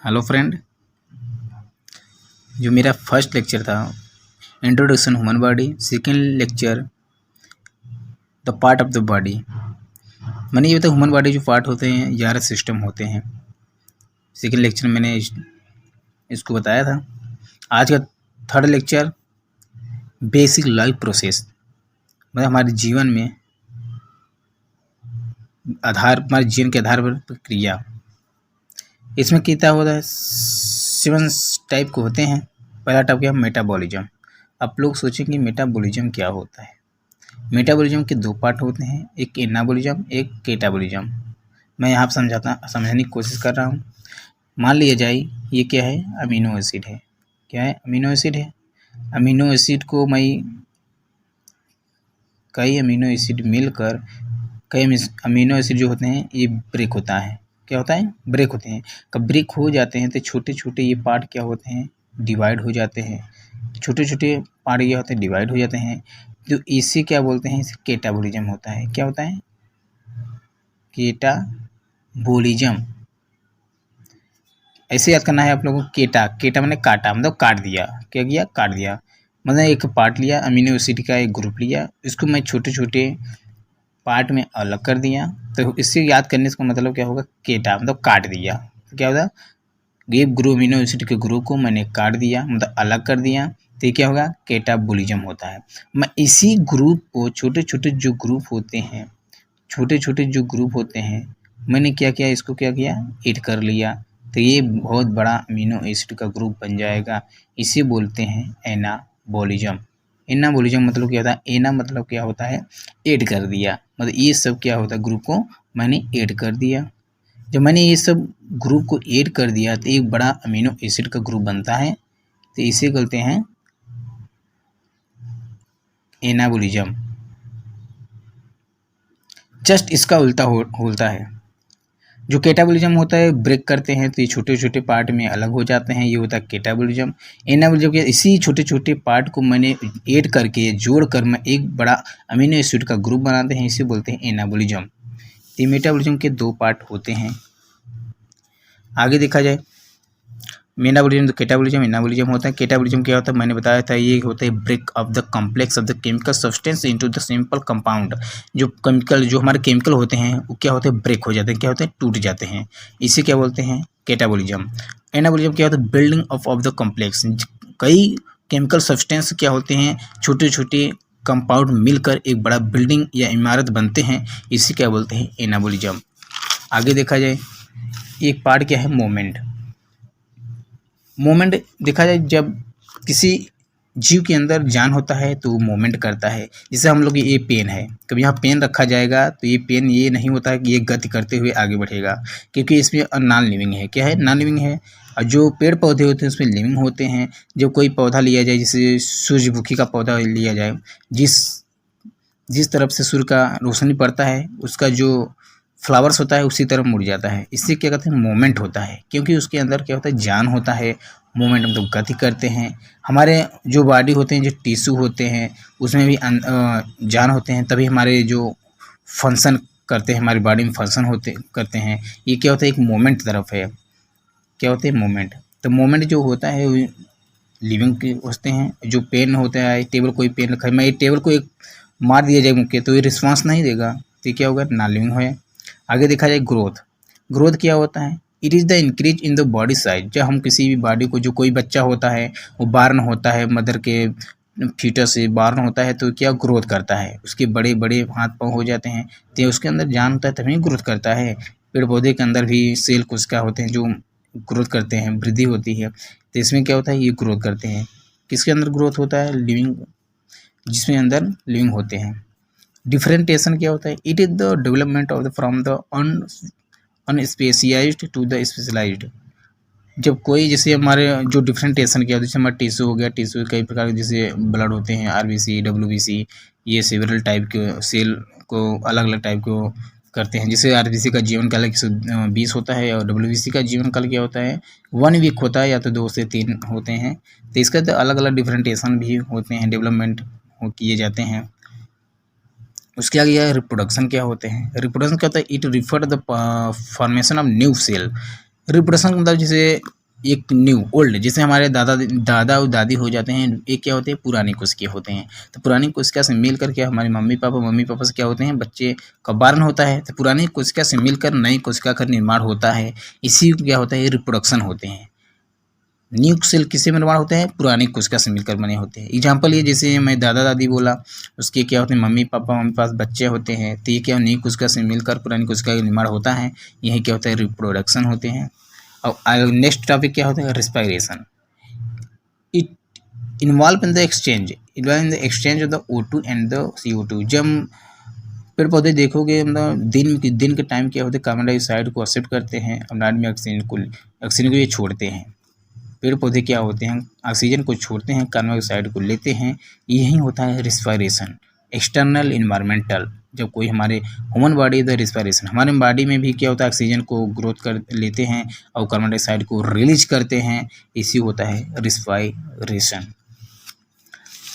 Hello friend. जो मेरा first lecture था introduction human body, second lecture the part of the body. मैंने ये बताया ह्यूमन बॉडी जो पार्ट होते हैं 11 सिस्टम होते हैं। सेकेंड लेक्चर मैंने इसको बताया था। आज का third lecture basic life process, मतलब हमारे जीवन में हमारे जीवन के आधार पर प्रक्रिया। इसमें कितना होता है 7 टाइप के होते हैं। पहला टाइप क्या है मेटाबॉलिज्म। आप लोग सोचेंगे मेटाबॉलिज्म क्या होता है। मेटाबॉलिज्म के 2 पार्ट होते हैं, एक एनाबॉलिज्म एक कैटाबॉलिज्म। मैं यहाँ समझाने की कोशिश कर रहा हूँ। मान लिया जाए ये क्या है, अमीनो एसिड है। क्या है, अमीनो एसिड है। अमीनो एसिड को कई अमीनो एसिड मिलकर कई अमीनो एसिड जो होते हैं ये ब्रेक होता है। क्या होता है, ब्रेक होते हैं। कब ब्रेक हो जाते हैं तो छोटे छोटे ये पार्ट क्या होते हैं, डिवाइड हो जाते हैं। छोटे छोटे पार्ट क्या होते हैं, डिवाइड हो जाते हैं। जो इसे क्या बोलते हैं, इसे कैटाबॉलिज्म होता है। क्या होता है, कैटाबॉलिज्म। ऐसे याद करना है आप लोगों को। केटा मैंने काटा, मतलब काट दिया। क्या किया, काट दिया। मतलब एक पार्ट लिया, अमीनो एसिड का एक ग्रुप लिया, इसको मैं छोटे छोटे पार्ट में अलग कर दिया। तो इससे याद करने का मतलब क्या होगा, केटा मतलब काट दिया। तो क्या होगा, ये ग्रुप अमीनो एसिड के ग्रुप को मैंने काट दिया, मतलब अलग कर दिया। तो ये क्या होगा, कैटाबॉलिज्म होता है। मैं इसी ग्रुप को छोटे छोटे जो ग्रुप होते हैं मैंने क्या किया, इसको क्या किया, ऐड कर लिया। तो ये बहुत बड़ा अमीनो एसिड का ग्रुप बन जाएगा। इसे बोलते हैं एनाबॉलिज्म। एनाबॉलिज्म मतलब क्या होता है, एना मतलब क्या होता है, ऐड कर दिया। मतलब ये सब क्या होता है, ग्रुप को मैंने ऐड कर दिया। जब मैंने ये सब ग्रुप को ऐड कर दिया तो एक बड़ा अमीनो एसिड का ग्रुप बनता है। तो इसे कहते हैं एनाबॉलिज्म। जस्ट इसका उल्टा होता है। जो कैटाबॉलिज्म होता है, ब्रेक करते हैं तो ये छोटे छोटे पार्ट में अलग हो जाते हैं, ये होता है कैटाबॉलिज्म। एनाबॉलिज्म के इसी छोटे छोटे पार्ट को मैंने ऐड करके जोड़कर मैं एक बड़ा अमीनो एसिड का ग्रुप बनाते हैं, इसे बोलते हैं एनाबॉलिज्म। तो मेटाबॉलिज्म के 2 पार्ट होते हैं। आगे देखा जाए मेटाबॉलिज्म तो कैटाबॉलिज्म एनाबॉलिज्म होता है। कैटाबॉलिज्म क्या होता है, मैंने बताया था, ये होता है break of the complex of the chemical substance into the simple compound. जो हमारे केमिकल होते हैं वो क्या होते हैं, ब्रेक हो जाते हैं। क्या होते हैं, टूट जाते हैं। इसे क्या बोलते हैं, कैटाबॉलिज्म। एनाबॉलिज्म क्या होता है, बिल्डिंग ऑफ द कॉम्प्लेक्स। कई केमिकल सब्सटेंस क्या होते हैं, छोटे छोटे कंपाउंड मिलकर एक बड़ा बिल्डिंग या इमारत बनते हैं, इसे क्या बोलते हैं, एनाबॉलिज्म। आगे देखा जाए एक पार्ट क्या है, मोमेंट देखा जाए, जब किसी जीव के अंदर जान होता है तो वो मोमेंट करता है। जैसे हम लोग ये पेन है, कभी यहाँ पेन रखा जाएगा तो ये पेन ये नहीं होता है कि ये गति करते हुए आगे बढ़ेगा, क्योंकि इसमें नॉन लिविंग है। क्या है, नॉन लिविंग है। और जो पेड़ पौधे होते हैं उसमें लिविंग होते हैं। जब कोई पौधा लिया जाए, जैसे सूरजमुखी का पौधा लिया जाए, जिस जिस तरफ से सूर्य का रोशनी पड़ता है उसका जो फ्लावर्स होता है उसी तरफ मुड़ जाता है। इससे क्या कहते हैं, मोमेंट होता है, क्योंकि उसके अंदर क्या होता है, जान होता है। मोमेंट मतलब गति करते हैं। हमारे जो बॉडी होते हैं, जो टिश्यू होते हैं, उसमें भी जान होते हैं, तभी हमारे जो फंक्शन करते हैं, हमारी बॉडी में फंक्शन करते हैं। ये क्या होता है, एक मोमेंट तरफ है। क्या होते हैं, मोमेंट। तो मोमेंट जो होता है लिविंग के होते हैं। जो पेन होता है, टेबल कोई पेन रखा है, मैं ये टेबल को एक मार दिया जाए मुक्के तो ये रिस्पॉन्स नहीं देगा, तो क्या होगा, नॉन लिविंग है। आगे देखा जाए ग्रोथ क्या होता है, it is the increase in the body size. जब हम किसी भी बॉडी को, जो कोई बच्चा होता है वो बार्न होता है, मदर के फीटस से बार्न होता है तो क्या ग्रोथ करता है, उसके बड़े बड़े हाथ पाँव हो जाते हैं, तो उसके अंदर जान होता है तभी ग्रोथ करता है। पेड़ पौधे के अंदर भी सेल कोशिका होते हैं जो ग्रोथ करते हैं, वृद्धि होती है। तो इसमें क्या होता है, ये ग्रोथ करते हैं। किसके अंदर ग्रोथ होता है, लिविंग, जिसमें अंदर लिविंग होते हैं। डिफरेंटेशन क्या होता है, it is the development of the from the unspecialized to the specialized. जब कोई, जैसे हमारे जो डिफरेंटेशन क्या होता है, जैसे हमारा टिश्यू हो गया, टिश्यू कई प्रकार के जैसे ब्लड होते हैं, आरबीसी, डब्ल्यूबीसी, ये सेवरल टाइप के सेल को अलग अलग टाइप को करते हैं। जैसे आरबीसी का जीवन काल 120 होता है और डब्ल्यूबीसी का जीवन काल क्या होता है, 1 वीक होता है, या तो 2 से 3 होते हैं। तो इसका तो अलग अलग डिफरेंटेशन भी होते हैं, डेवलपमेंट किए जाते हैं। उसके आगे है रिप्रोडक्शन क्या होते हैं। रिप्रोडक्शन क्या होता है, it refer the formation of new cell. Reproduction मतलब जैसे एक न्यू ओल्ड, जैसे हमारे दादा और दादी हो जाते हैं, ये क्या होते हैं, पुरानी कोशिका होते हैं। तो पुरानी कोशिका से मिल करके हमारे मम्मी पापा से क्या होते हैं, बच्चे का बारन होता है। तो पुरानी कोशिका से मिलकर नई कोशिका का निर्माण होता है, इसी को क्या होता है, रिप्रोडक्शन होते हैं। न्यू सेल किससे निर्माण होते हैं, पुरानी कोशिका से मिलकर बने होते हैं। एग्जाम्पल ये जैसे मैं दादा दादी बोला, उसके क्या होते हैं, मम्मी पास बच्चे होते हैं, तो ये क्या नई कोशिका से मिलकर पुरानी कोशिका का निर्माण होता है, यही क्या होता है, रिप्रोडक्शन होते हैं। और नेक्स्ट टॉपिक क्या होता है, respiration. It involve in the exchange of the O2 and the CO2। जब पेड़ पौधे देखोगे, मतलब दिन के टाइम क्या होते हैं, कार्बन डाइऑक्साइड को एक्सेप्ट करते हैं और नाइट में ऑक्सीजन को ये छोड़ते हैं। पेड़ पौधे क्या होते हैं, ऑक्सीजन को छोड़ते हैं, कार्बन डाइऑक्साइड को लेते हैं, यही होता है रिस्पायरेशन। एक्सटर्नल इन्वायरमेंटल, जब कोई हमारे ह्यूमन बॉडी द रिस्पायरेशन, हमारे बॉडी में भी क्या होता है, ऑक्सीजन को ग्रोथ कर लेते हैं और कार्बन डाइऑक्साइड को रिलीज करते हैं, इसी होता है रिस्पायरेशन।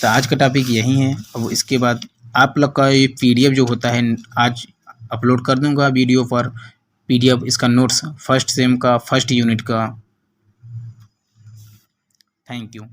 तो आज का टॉपिक यही है। अब इसके बाद आप लोग का ये PDF जो होता है, आज अपलोड कर दूंगा वीडियो पर, PDF इसका नोट्स फर्स्ट सेम का फर्स्ट यूनिट का। Thank you.